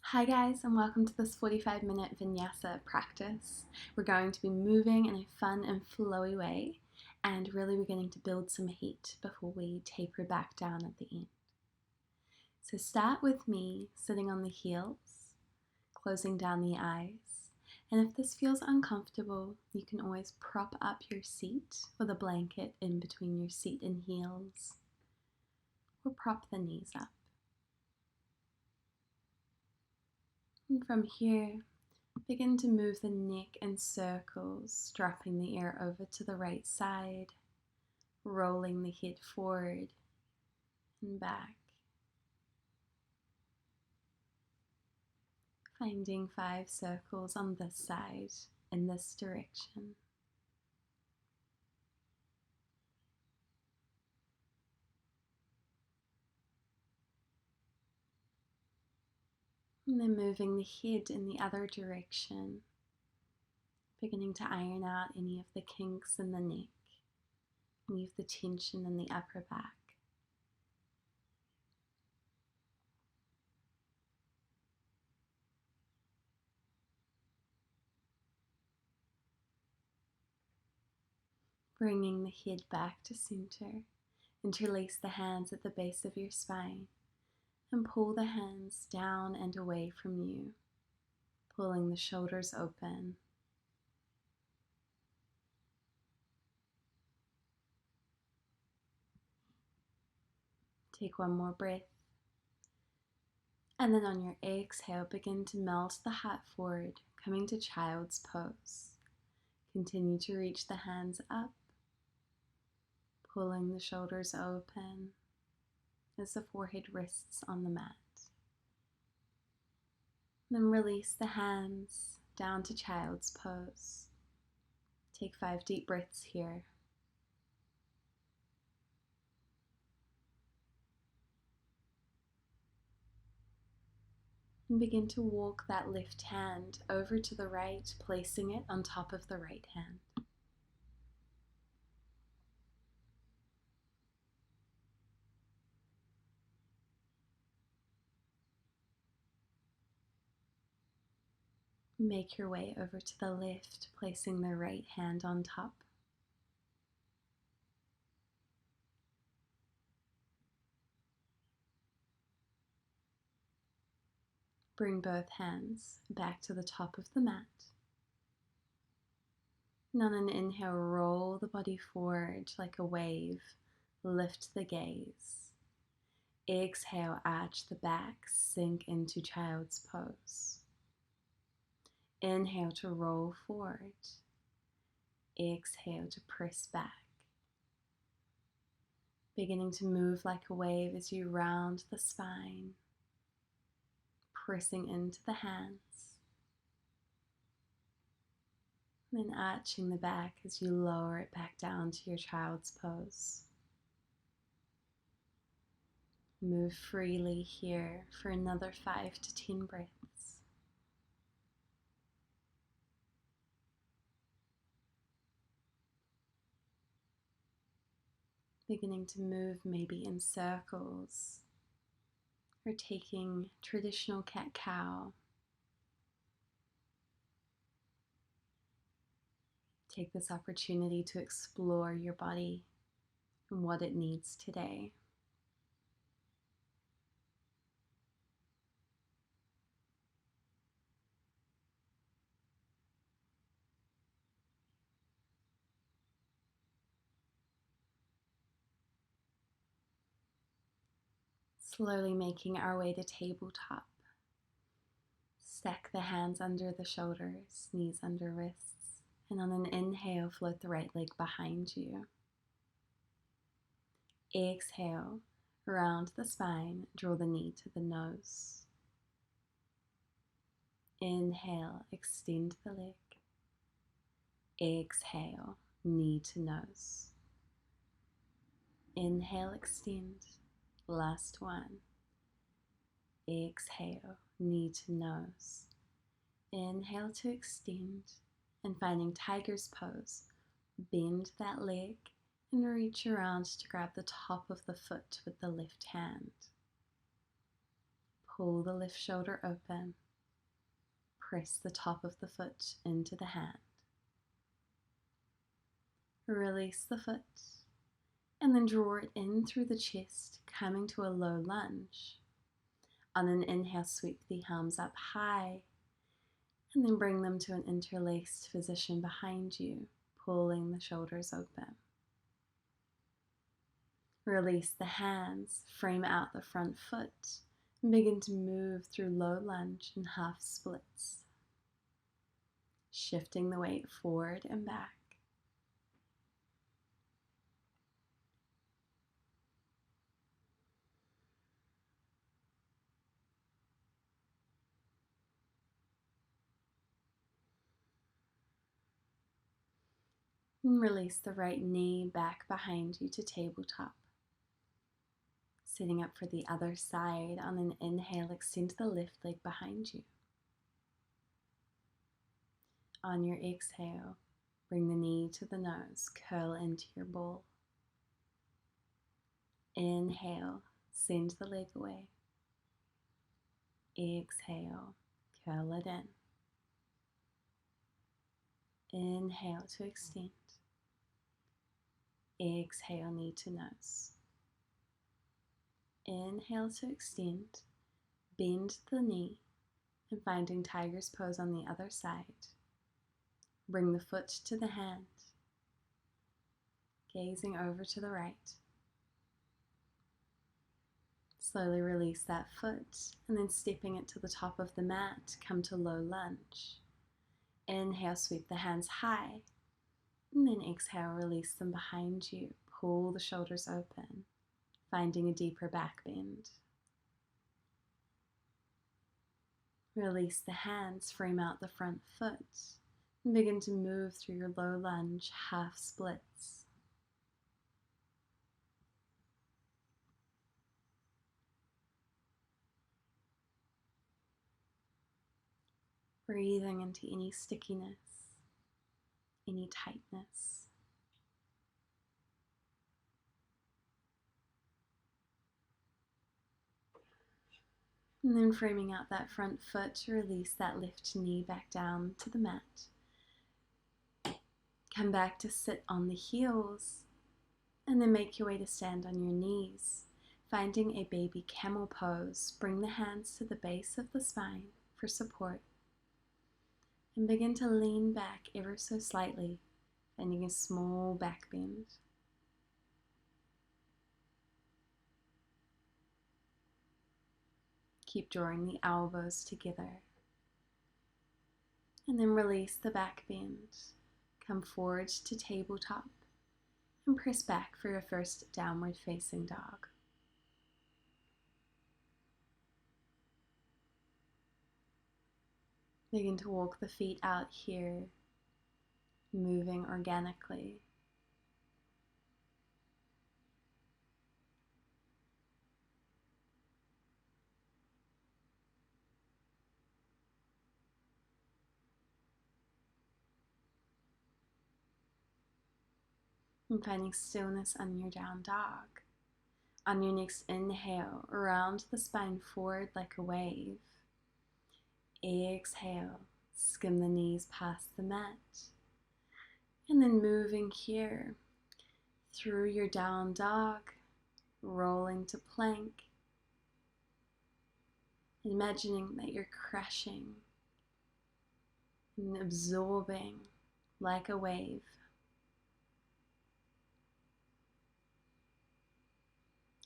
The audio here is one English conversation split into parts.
Hi guys, and welcome to this 45-minute vinyasa practice. We're going to be moving in a fun and flowy way and really beginning to build some heat before we taper back down at the end. So start with me sitting on the heels, closing down the eyes, and if this feels uncomfortable, you can always prop up your seat with a blanket in between your seat and heels, or prop the knees up. And from here, begin to move the neck in circles, dropping the ear over to the right side, rolling the head forward and back. Finding 5 circles on this side in this direction. And then moving the head in the other direction, beginning to iron out any of the kinks in the neck, leave the tension in the upper back. Bringing the head back to center, interlace the hands at the base of your spine and pull the hands down and away from you, pulling the shoulders open. Take one more breath. And then on your exhale, begin to melt the heart forward, coming to child's pose. Continue to reach the hands up, pulling the shoulders open as the forehead rests on the mat. Then release the hands down to child's pose. Take 5 deep breaths here. And begin to walk that left hand over to the right, placing it on top of the right hand. Make your way over to the left, placing the right hand on top. Bring both hands back to the top of the mat. And on an inhale, roll the body forward like a wave. Lift the gaze. Exhale, arch the back, sink into child's pose. Inhale to roll forward. Exhale to press back. Beginning to move like a wave as you round the spine, pressing into the hands. Then arching the back as you lower it back down to your child's pose. Move freely here for another 5 to 10 breaths. Beginning to move maybe in circles or taking traditional cat-cow. Take this opportunity to explore your body and what it needs today. Slowly making our way to tabletop. Stack the hands under the shoulders, knees under wrists, and on an inhale, float the right leg behind you. Exhale, round the spine, draw the knee to the nose. Inhale, extend the leg. Exhale, knee to nose. Inhale, extend. Last one. Exhale, knee to nose. Inhale to extend, and finding tiger's pose. Bend that leg and reach around to grab the top of the foot with the left hand. Pull the left shoulder open. Press the top of the foot into the hand. Release the foot and then draw it in through the chest, coming to a low lunge. On an inhale, sweep the arms up high and then bring them to an interlaced position behind you, pulling the shoulders open. Release the hands, frame out the front foot, and begin to move through low lunge and half splits. Shifting the weight forward and back. And release the right knee back behind you to tabletop. Sitting up for the other side. On an inhale, extend the left leg behind you. On your exhale, bring the knee to the nose, curl into your ball. Inhale, send the leg away. Exhale, curl it in. Inhale to extend. Exhale, knee to nose. Inhale to extend. Bend the knee and finding tiger's pose on the other side. Bring the foot to the hand. Gazing over to the right. Slowly release that foot and then stepping it to the top of the mat, come to low lunge. Inhale, sweep the hands high. And then exhale, release them behind you. Pull the shoulders open, finding a deeper back bend. Release the hands, frame out the front foot, and begin to move through your low lunge, half splits. Breathing into any stickiness, any tightness. And then framing out that front foot, release that left knee back down to the mat. Come back to sit on the heels and then make your way to stand on your knees. Finding a baby camel pose, bring the hands to the base of the spine for support. And begin to lean back ever so slightly, finding a small back bend. Keep drawing the elbows together. And then release the back bend. Come forward to tabletop and press back for your first downward facing dog. Begin to walk the feet out here, moving organically. And finding stillness on your down dog. On your next inhale, round the spine forward like a wave. Exhale, skim the knees past the mat. And then moving here through your down dog, rolling to plank. Imagining that you're crashing and absorbing like a wave.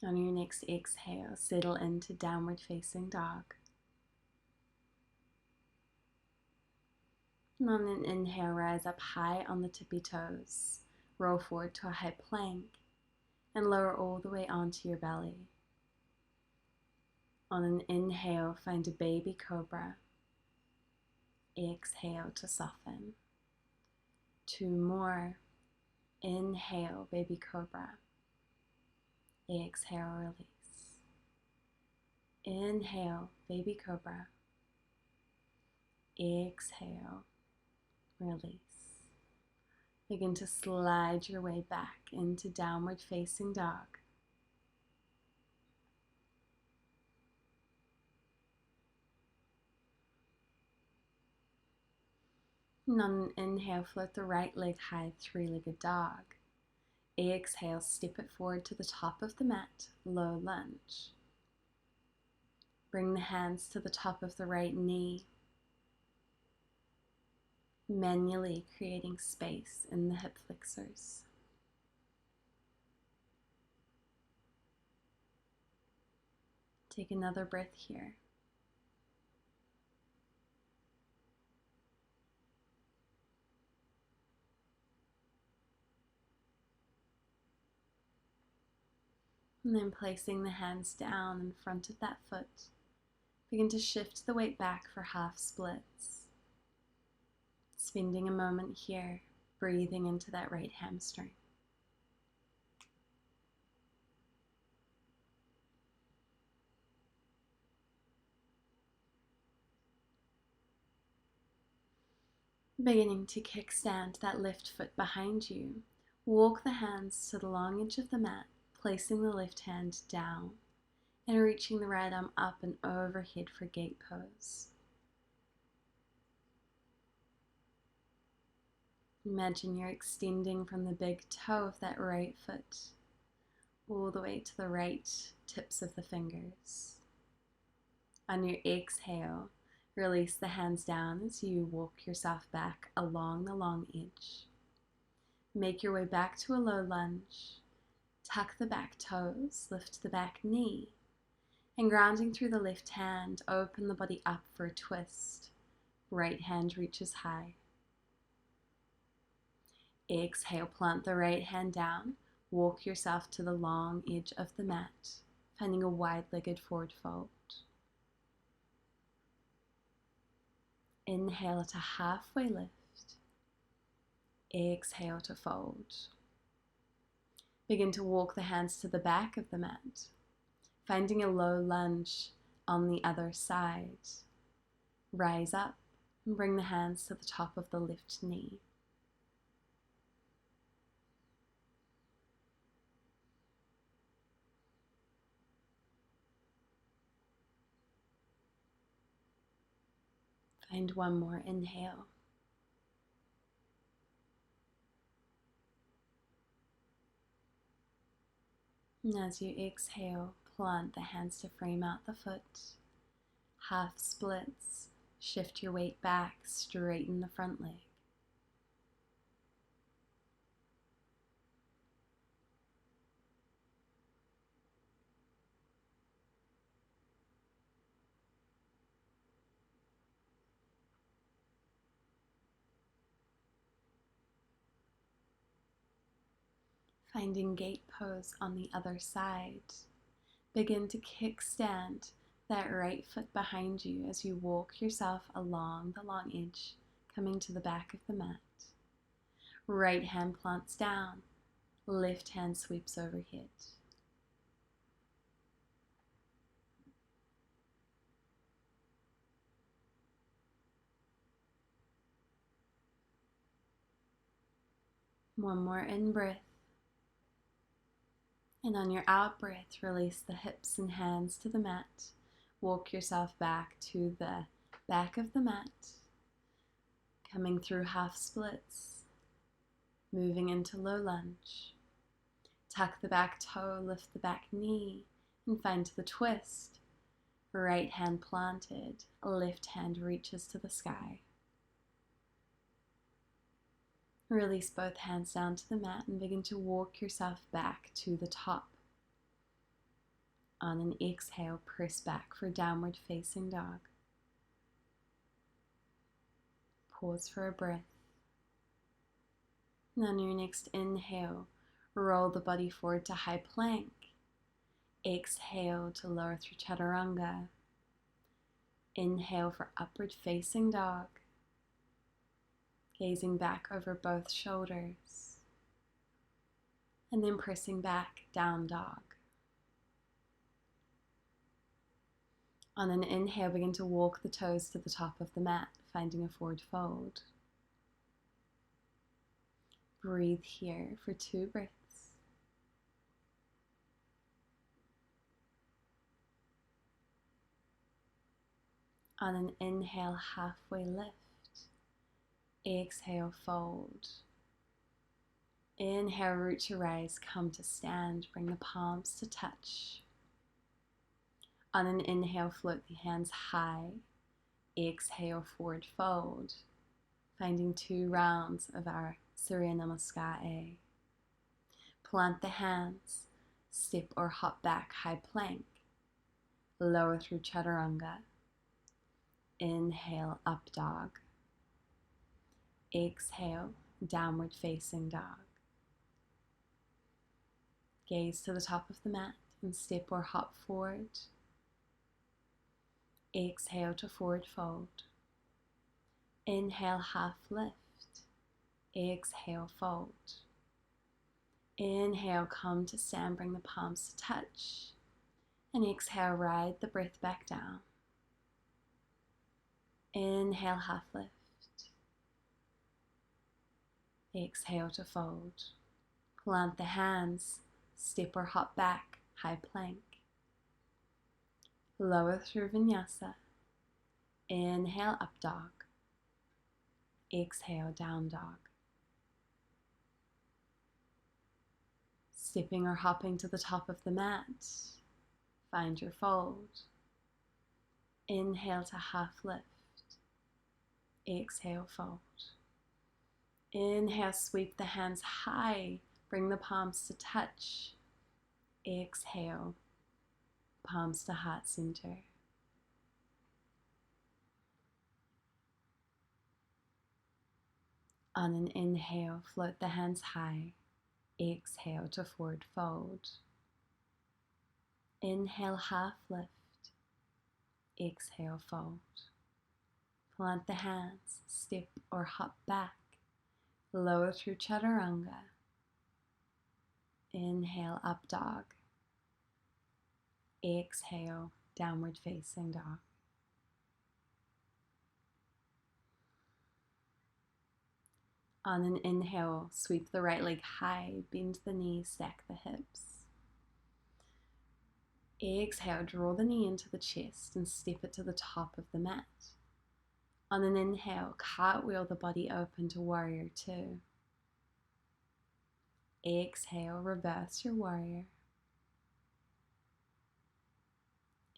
On your next exhale, settle into downward facing dog. And on an inhale, rise up high on the tippy toes. Roll forward to a high plank and lower all the way onto your belly. On an inhale, find a baby cobra. Exhale to soften. 2 more. Inhale, baby cobra. Exhale, release. Inhale, baby cobra. Exhale, release. Begin to slide your way back into downward facing dog. And on an inhale, float the right leg high, three-legged dog. Exhale, step it forward to the top of the mat, low lunge. Bring the hands to the top of the right knee, manually creating space in the hip flexors. Take another breath here. And then placing the hands down in front of that foot, begin to shift the weight back for half splits. Spending a moment here, breathing into that right hamstring. Beginning to kickstand that left foot behind you. Walk the hands to the long edge of the mat, placing the left hand down and reaching the right arm up and overhead for gate pose. Imagine you're extending from the big toe of that right foot all the way to the right tips of the fingers. On your exhale, release the hands down as you walk yourself back along the long edge. Make your way back to a low lunge. Tuck the back toes, lift the back knee, and grounding through the left hand, open the body up for a twist. Right hand reaches high. Exhale, plant the right hand down, walk yourself to the long edge of the mat, finding a wide-legged forward fold. Inhale to halfway lift. Exhale to fold. Begin to walk the hands to the back of the mat, finding a low lunge on the other side. Rise up and bring the hands to the top of the left knee. Find one more inhale. And as you exhale, plant the hands to frame out the foot. Half splits, shift your weight back, straighten the front leg. Finding gate pose on the other side. Begin to kickstand that right foot behind you as you walk yourself along the long edge, coming to the back of the mat. Right hand plants down, left hand sweeps overhead. One more in-breath. And on your out-breath, release the hips and hands to the mat. Walk yourself back to the back of the mat, coming through half splits, moving into low lunge. Tuck the back toe, lift the back knee, and find the twist. Right hand planted, left hand reaches to the sky. Release both hands down to the mat and begin to walk yourself back to the top. On an exhale, press back for downward facing dog. Pause for a breath. And on your next inhale, roll the body forward to high plank. Exhale to lower through chaturanga. Inhale for upward facing dog. Gazing back over both shoulders. And then pressing back, down dog. On an inhale, begin to walk the toes to the top of the mat, finding a forward fold. Breathe here for 2 breaths. On an inhale, halfway lift. Exhale, fold. Inhale, root to rise, come to stand, bring the palms to touch. On an inhale, float the hands high. Exhale, forward fold, finding 2 rounds of our Surya Namaskar. Plant the hands, step or hop back, high plank. Lower through Chaturanga. Inhale, up dog. Exhale, downward facing dog. Gaze to the top of the mat and step or hop forward. Exhale to forward fold. Inhale, half lift. Exhale, fold. Inhale, come to stand, bring the palms to touch. And exhale, ride the breath back down. Inhale, half lift. Exhale to fold. Plant the hands, step or hop back, high plank. Lower through vinyasa. Inhale, up dog. Exhale, down dog. Stepping or hopping to the top of the mat. Find your fold. Inhale to half lift. Exhale, fold. Inhale, sweep the hands high. Bring the palms to touch. Exhale, palms to heart center. On an inhale, float the hands high. Exhale to forward fold. Inhale, half lift. Exhale, fold. Plant the hands, step or hop back. Lower through Chaturanga. Inhale, up dog. Exhale, downward facing dog. On an inhale, sweep the right leg high, bend the knees, stack the hips. Exhale, draw the knee into the chest and step it to the top of the mat. On an inhale, cartwheel the body open to warrior 2. Exhale, reverse your warrior.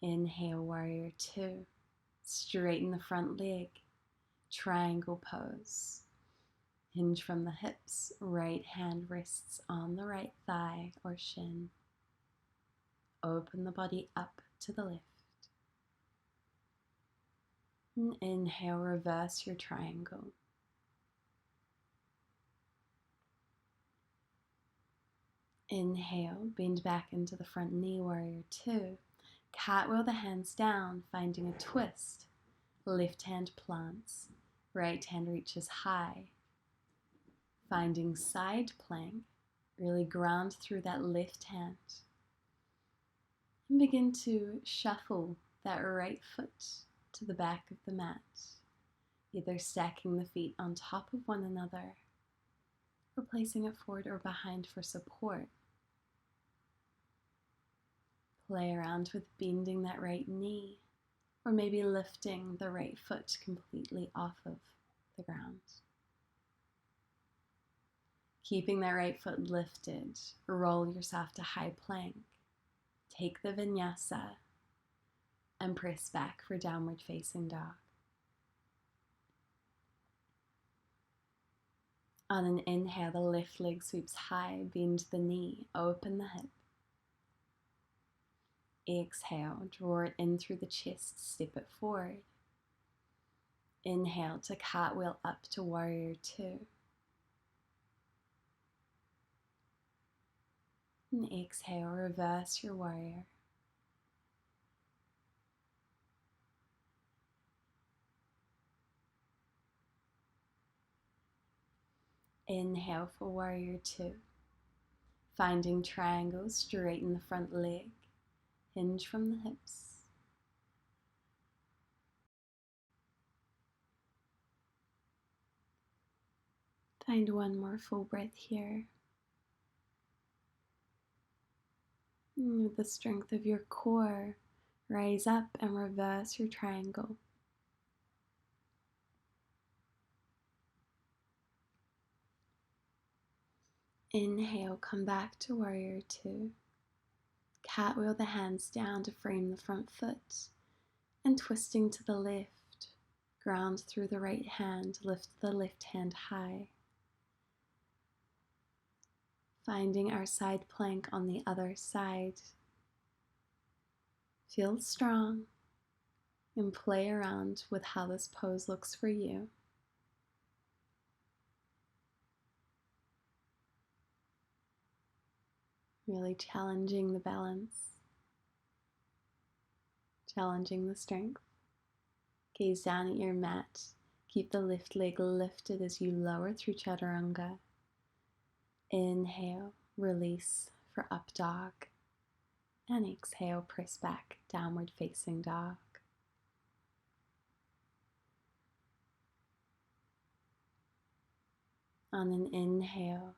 Inhale, warrior 2. Straighten the front leg, triangle pose. Hinge from the hips, right hand rests on the right thigh or shin. Open the body up to the left. And inhale, reverse your triangle. Inhale, bend back into the front knee, warrior 2. Cartwheel the hands down, finding a twist. Left hand plants, right hand reaches high. Finding side plank, really ground through that left hand. And begin to shuffle that right foot to the back of the mat, either stacking the feet on top of one another or placing it forward or behind for support. Play around with bending that right knee or maybe lifting the right foot completely off of the ground. Keeping that right foot lifted, roll yourself to high plank. Take the vinyasa and press back for downward facing dog. On an inhale, the left leg sweeps high, bend the knee, open the hip. Exhale, draw it in through the chest, step it forward. Inhale to cartwheel up to warrior 2. And exhale, reverse your warrior. Inhale for warrior 2. Finding triangles, straighten the front leg, hinge from the hips. Find one more full breath here. And with the strength of your core, rise up and reverse your triangle. Inhale, come back to warrior two. Cartwheel the hands down to frame the front foot, and twisting to the left, ground through the right hand, lift the left hand high. Finding our side plank on the other side. Feel strong and play around with how this pose looks for you. Really challenging the balance, challenging the strength. Gaze down at your mat. Keep the left leg lifted as you lower through chaturanga. Inhale, release for up dog. And exhale, press back, downward facing dog. On an inhale,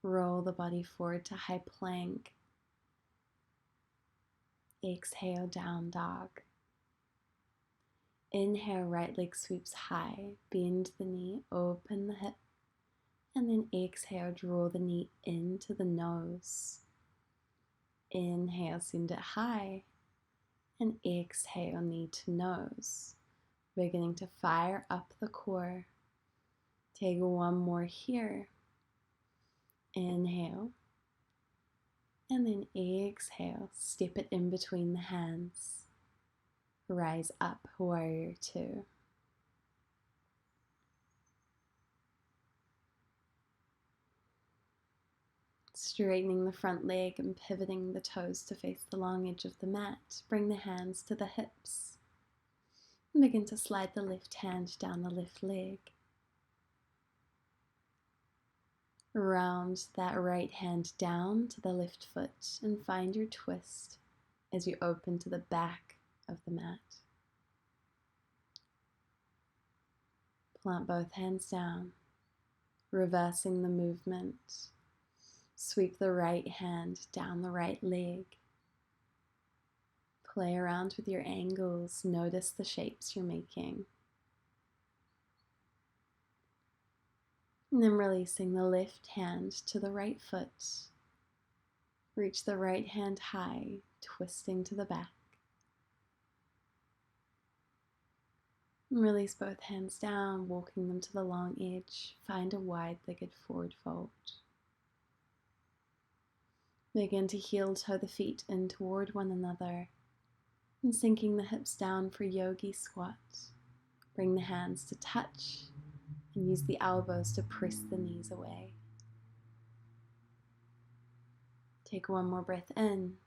roll the body forward to high plank. Exhale, down dog. Inhale, right leg sweeps high, bend the knee, open the hip, and then exhale, draw the knee into the nose. Inhale, send it high, and exhale, knee to nose. Beginning to fire up the core. Take one more here. Inhale, and then exhale, step it in between the hands. Rise up, warrior two. Straightening the front leg and pivoting the toes to face the long edge of the mat. Bring the hands to the hips. And begin to slide the left hand down the left leg. Round that right hand down to the left foot and find your twist as you open to the back of the mat. Plant both hands down, reversing the movement. Sweep the right hand down the right leg. Play around with your angles. Notice the shapes you're making. And then releasing the left hand to the right foot. Reach the right hand high, twisting to the back. And release both hands down, walking them to the long edge. Find a wide-legged forward fold. Begin to heel toe the feet in toward one another and sinking the hips down for Yogi Squat. Bring the hands to touch and use the elbows to press the knees away. Take one more breath in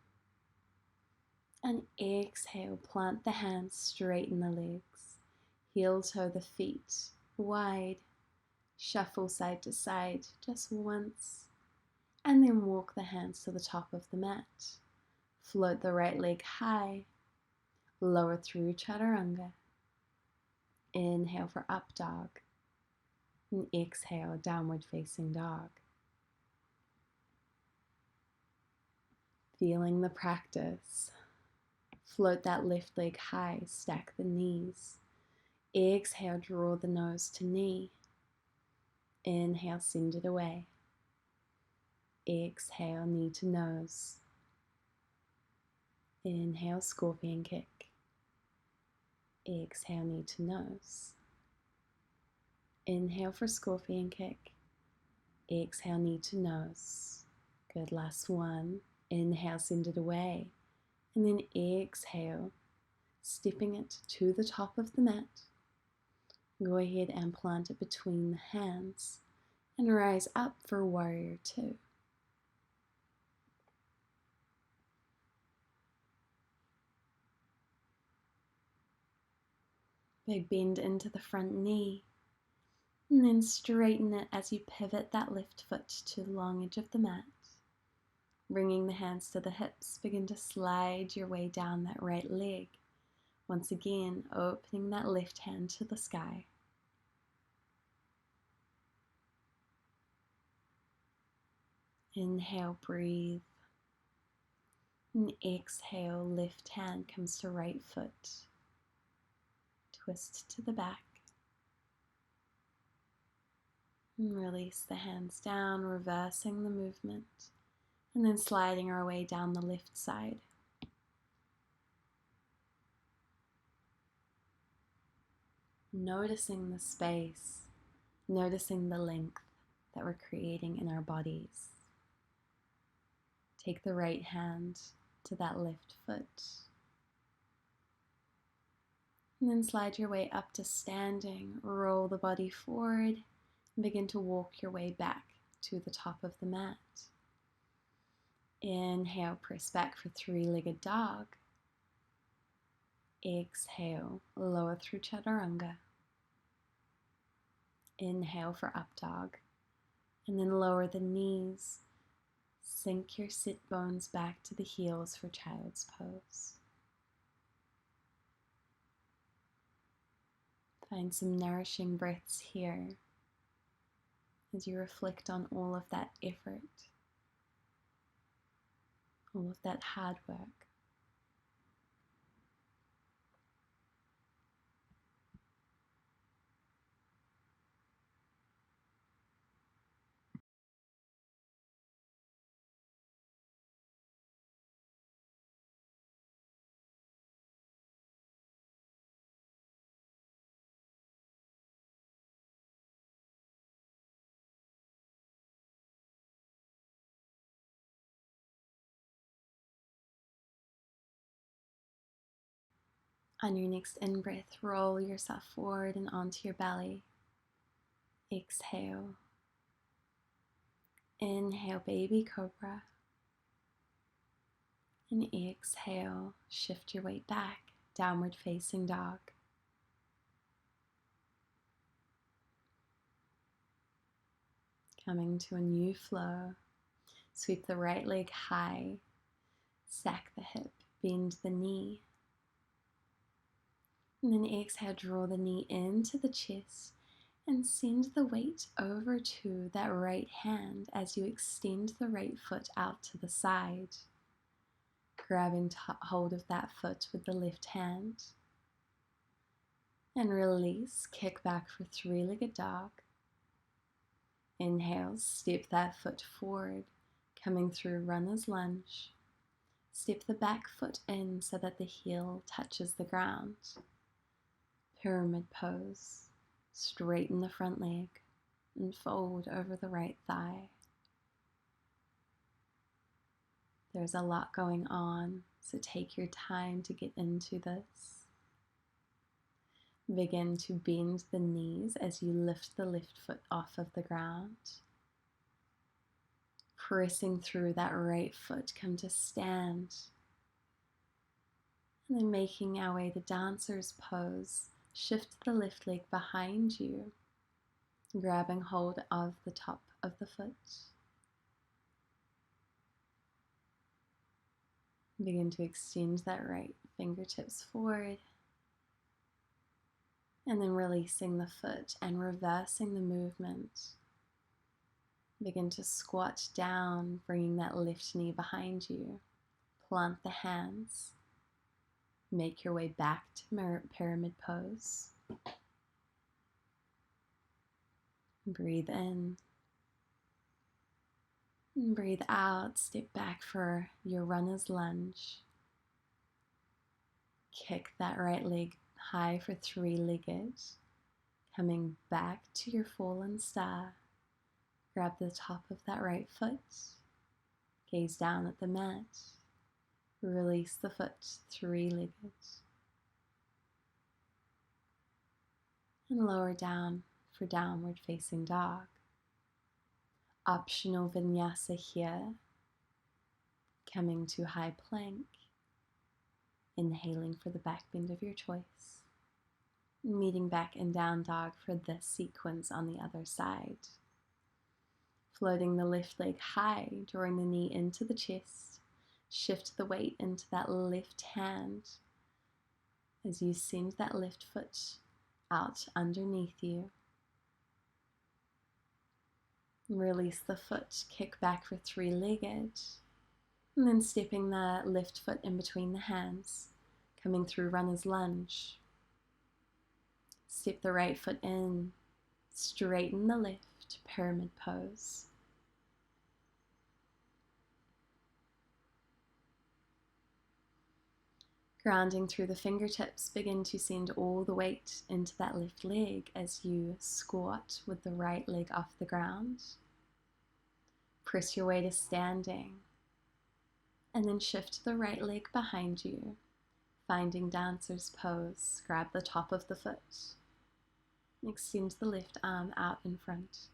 and exhale. Plant the hands, straighten the legs, heel toe the feet wide, shuffle side to side just once. And then walk the hands to the top of the mat. Float the right leg high. Lower through chaturanga. Inhale for up dog. And exhale, downward facing dog. Feeling the practice. Float that left leg high. Stack the knees. Exhale, draw the nose to knee. Inhale, send it away. Exhale, knee to nose. Inhale, scorpion kick. Exhale, knee to nose. Inhale for scorpion kick. Exhale, knee to nose. Good, last one. Inhale, send it away. And then exhale, stepping it to the top of the mat. Go ahead and plant it between the hands and rise up for warrior two. Big bend into the front knee, and then straighten it as you pivot that left foot to the long edge of the mat. Bringing the hands to the hips, begin to slide your way down that right leg. Once again, opening that left hand to the sky. Inhale, breathe. And exhale, left hand comes to right foot. Twist to the back. And release the hands down, reversing the movement, and then sliding our way down the left side. Noticing the space, noticing the length that we're creating in our bodies. Take the right hand to that left foot. And then slide your way up to standing. Roll the body forward and begin to walk your way back to the top of the mat. Inhale, press back for three-legged dog. Exhale, lower through chaturanga. Inhale for up dog. And then lower the knees. Sink your sit bones back to the heels for child's pose. Find some nourishing breaths here as you reflect on all of that effort, all of that hard work. On your next in-breath, roll yourself forward and onto your belly. Exhale. Inhale, baby cobra. And exhale, shift your weight back, downward facing dog. Coming to a new flow. Sweep the right leg high, sack the hip, bend the knee. And then exhale, draw the knee into the chest and send the weight over to that right hand as you extend the right foot out to the side. Grabbing hold of that foot with the left hand. And release, kick back for three-legged dog. Inhale, step that foot forward, coming through runner's lunge. Step the back foot in so that the heel touches the ground. Pyramid pose. Straighten the front leg and fold over the right thigh. There's a lot going on, so take your time to get into this. Begin to bend the knees as you lift the left foot off of the ground. Pressing through that right foot, come to stand. And then making our way to dancer's pose. Shift the left leg behind you, grabbing hold of the top of the foot. Begin to extend that right fingertips forward, and then releasing the foot and reversing the movement. Begin to squat down, bringing that left knee behind you. Plant the hands. Make your way back to pyramid pose. Breathe in. And breathe out. Step back for your runner's lunge. Kick that right leg high for three-legged. Coming back to your fallen star. Grab the top of that right foot. Gaze down at the mat. Release the foot, three-legged. And lower down for downward facing dog. Optional vinyasa here. Coming to high plank. Inhaling for the back bend of your choice. Meeting back in down dog for this sequence on the other side. Floating the left leg high, drawing the knee into the chest. Shift the weight into that left hand as you send that left foot out underneath you. Release the foot, kick back for three-legged, and then stepping the left foot in between the hands, coming through runner's lunge. Step the right foot in, straighten the left, to pyramid pose. Grounding through the fingertips, begin to send all the weight into that left leg as you squat with the right leg off the ground. Press your way to standing, and then shift the right leg behind you, finding dancer's pose. Grab the top of the foot, and extend the left arm out in front.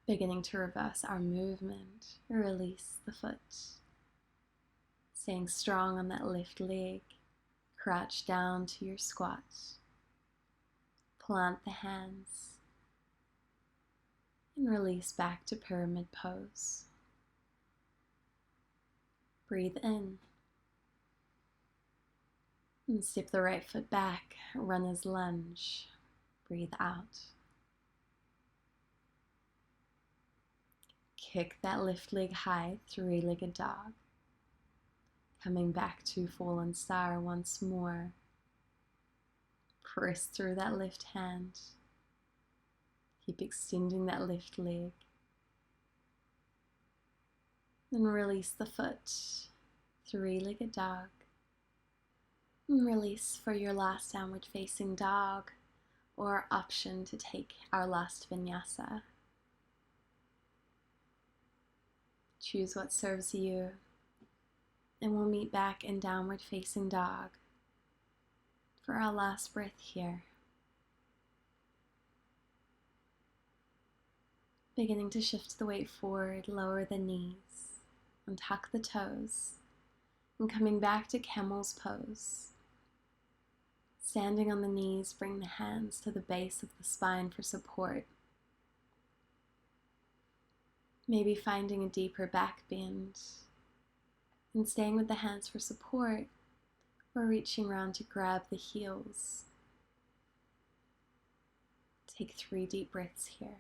Beginning to reverse our movement, release the foot. Staying strong on that left leg, crouch down to your squat. Plant the hands and release back to pyramid pose. Breathe in and step the right foot back, runner's lunge. Breathe out. Kick that left leg high, three-legged dog. Coming back to fallen star once more. Press through that left hand. Keep extending that left leg. Then release the foot, three-legged dog. And release for your last downward facing dog, or option to take our last vinyasa. Choose what serves you, and we'll meet back in downward facing dog for our last breath here. Beginning to shift the weight forward, lower the knees, and tuck the toes, and coming back to Camel's pose. Standing on the knees, bring the hands to the base of the spine for support. Maybe finding a deeper back bend, and staying with the hands for support, or reaching around to grab the heels. Take 3 deep breaths here.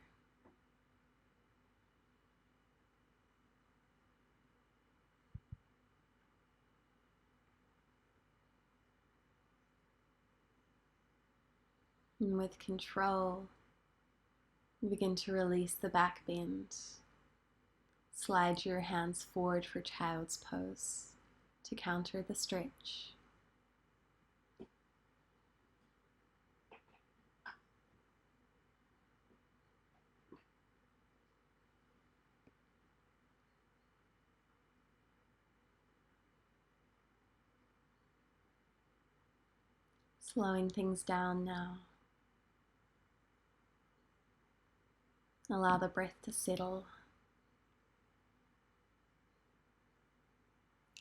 And with control, begin to release the back bend. Slide your hands forward for child's pose to counter the stretch. Slowing things down now. Allow the breath to settle.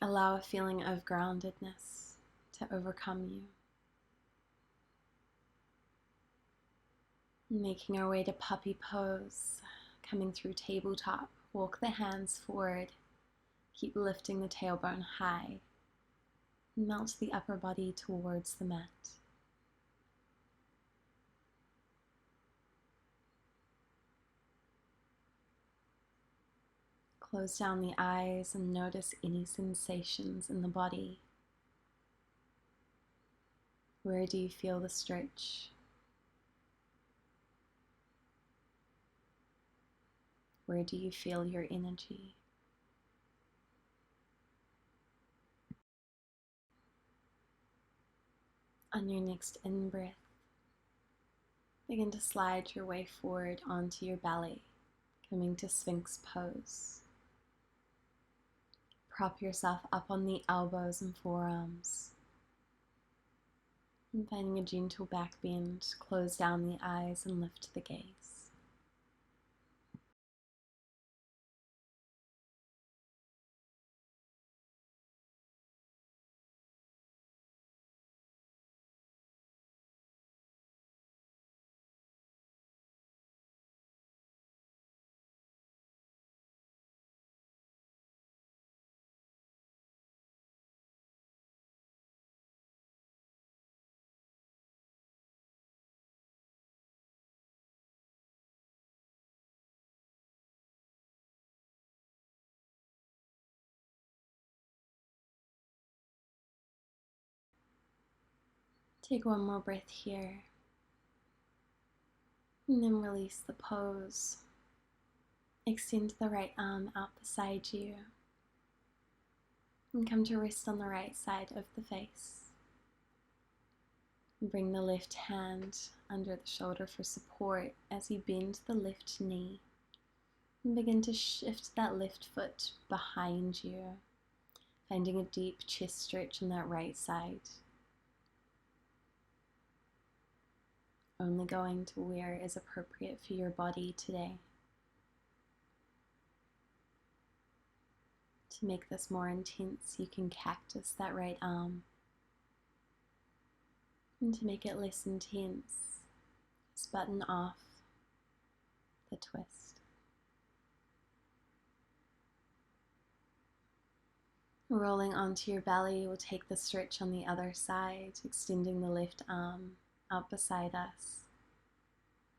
Allow a feeling of groundedness to overcome you. Making our way to puppy pose, coming through tabletop. Walk the hands forward. Keep lifting the tailbone high. Melt the upper body towards the mat. Close down the eyes and notice any sensations in the body. Where do you feel the stretch? Where do you feel your energy? On your next in-breath, begin to slide your way forward onto your belly, coming to Sphinx Pose. Prop yourself up on the elbows and forearms. And finding a gentle back bend, close down the eyes and lift the gaze. Take one more breath here, and then release the pose. Extend the right arm out beside you, and come to rest on the right side of the face. Bring the left hand under the shoulder for support as you bend the left knee. And begin to shift that left foot behind you, finding a deep chest stretch on that right side. Only going to where is appropriate for your body today. To make this more intense, you can cactus that right arm. And to make it less intense, just button off the twist. Rolling onto your belly, we'll take the stretch on the other side, extending the left arm out beside us,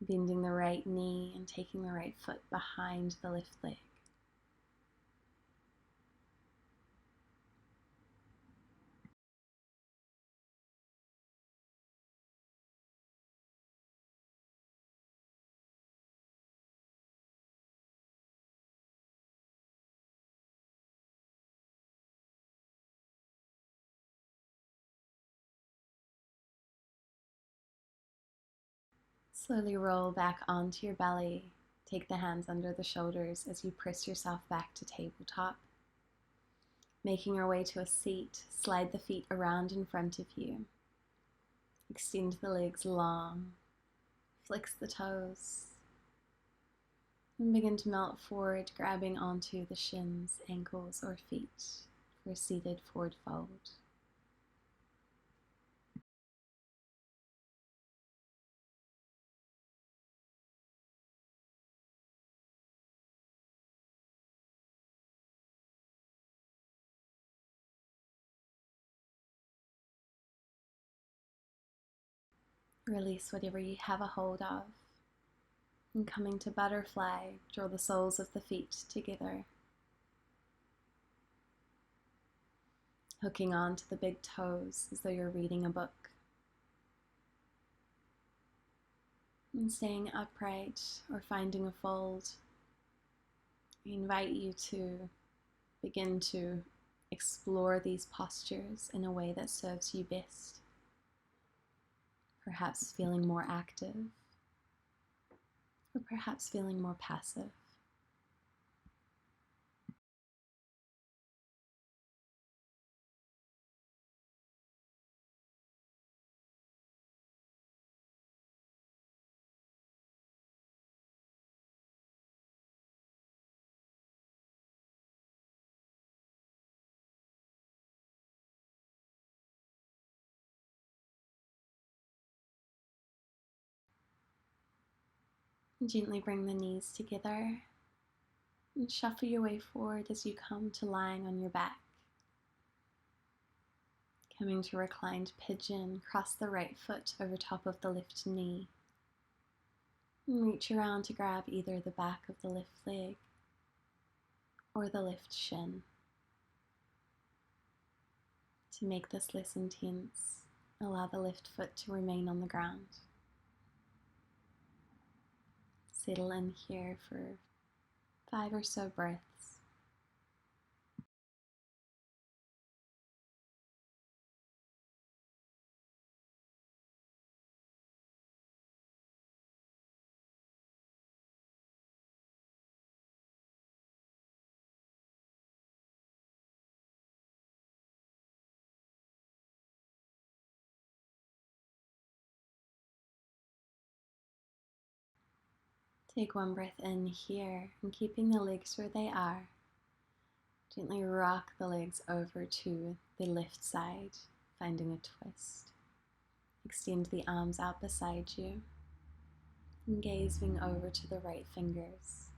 bending the right knee and taking the right foot behind the left leg. Slowly roll back onto your belly. Take the hands under the shoulders as you press yourself back to tabletop. Making your way to a seat, slide the feet around in front of you. Extend the legs long. Flex the toes. And begin to melt forward, grabbing onto the shins, ankles, or feet for a seated forward fold. Release whatever you have a hold of. And coming to butterfly, draw the soles of the feet together. Hooking on to the big toes as though you're reading a book. And staying upright or finding a fold. I invite you to begin to explore these postures in a way that serves you best. Perhaps feeling more active, or perhaps feeling more passive. Gently bring the knees together and shuffle your way forward as you come to lying on your back. Coming to reclined pigeon, cross the right foot over top of the left knee. And reach around to grab either the back of the left leg or the left shin. To make this less intense, allow the left foot to remain on the ground. Settle in here for 5 or so breaths. Take one breath in here and keeping the legs where they are. Gently rock the legs over to the left side, finding a twist. Extend the arms out beside you and gazing over to the right fingers.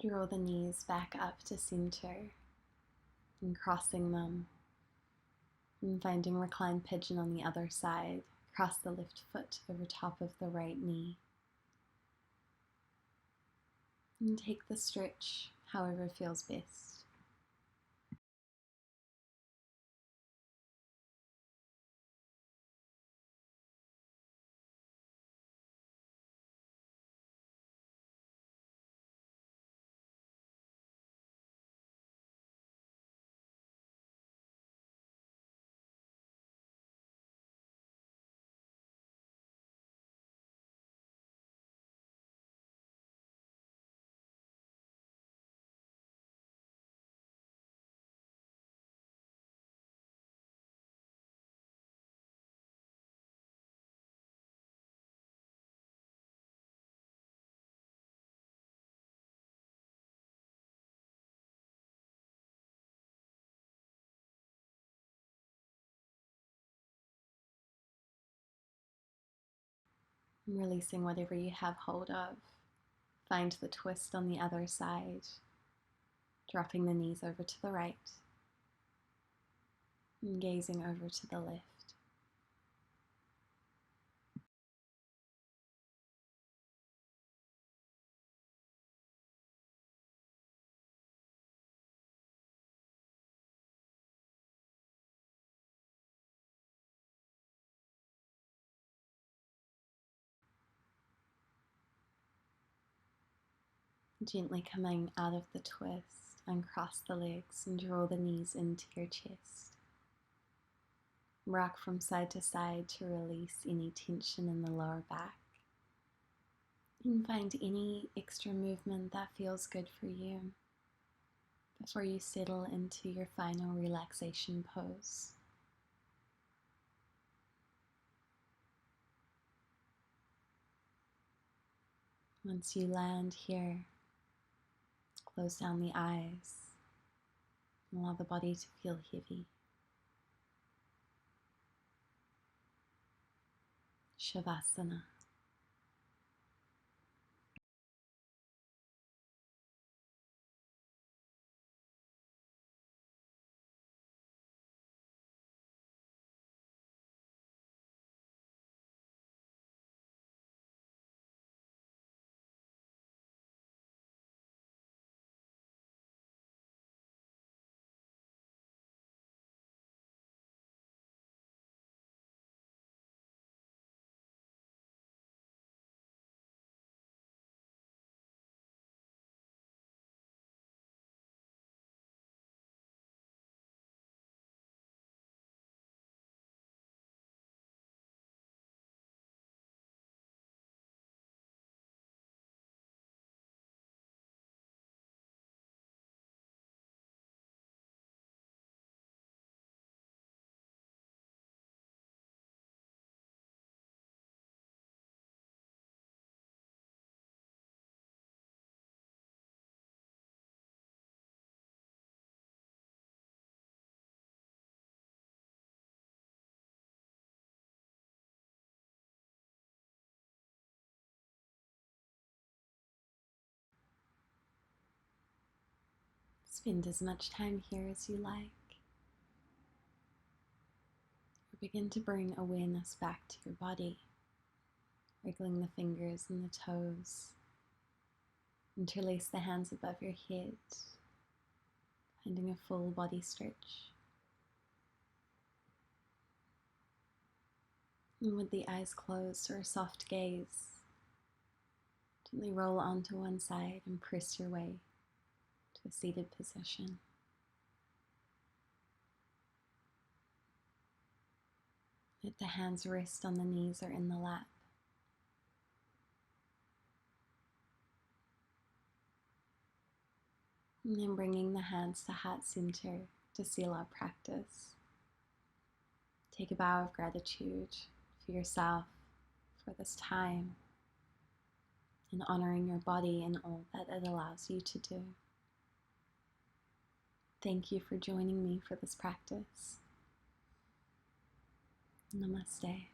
Draw the knees back up to center and crossing them and finding reclined pigeon on the other side, Cross the left foot over top of the right knee. And take the stretch however feels best. And releasing whatever you have hold of. Find the twist on the other side, dropping the knees over to the right and gazing over to the left. Gently coming out of the twist, uncross the legs and draw the knees into your chest. Rock from side to side to release any tension in the lower back. And find any extra movement that feels good for you before you settle into your final relaxation pose. Once you land here, close down the eyes and allow the body to feel heavy. Shavasana. Spend as much time here as you like. Or begin to bring awareness back to your body, wriggling the fingers and the toes. Interlace the hands above your head, finding a full body stretch. And with the eyes closed or a soft gaze, gently roll onto one side and press your way to a seated position. Let the hands rest on the knees or in the lap. And then bringing the hands to heart center to seal our practice. Take a bow of gratitude for yourself, for this time, and honoring your body and all that it allows you to do. Thank you for joining me for this practice. Namaste.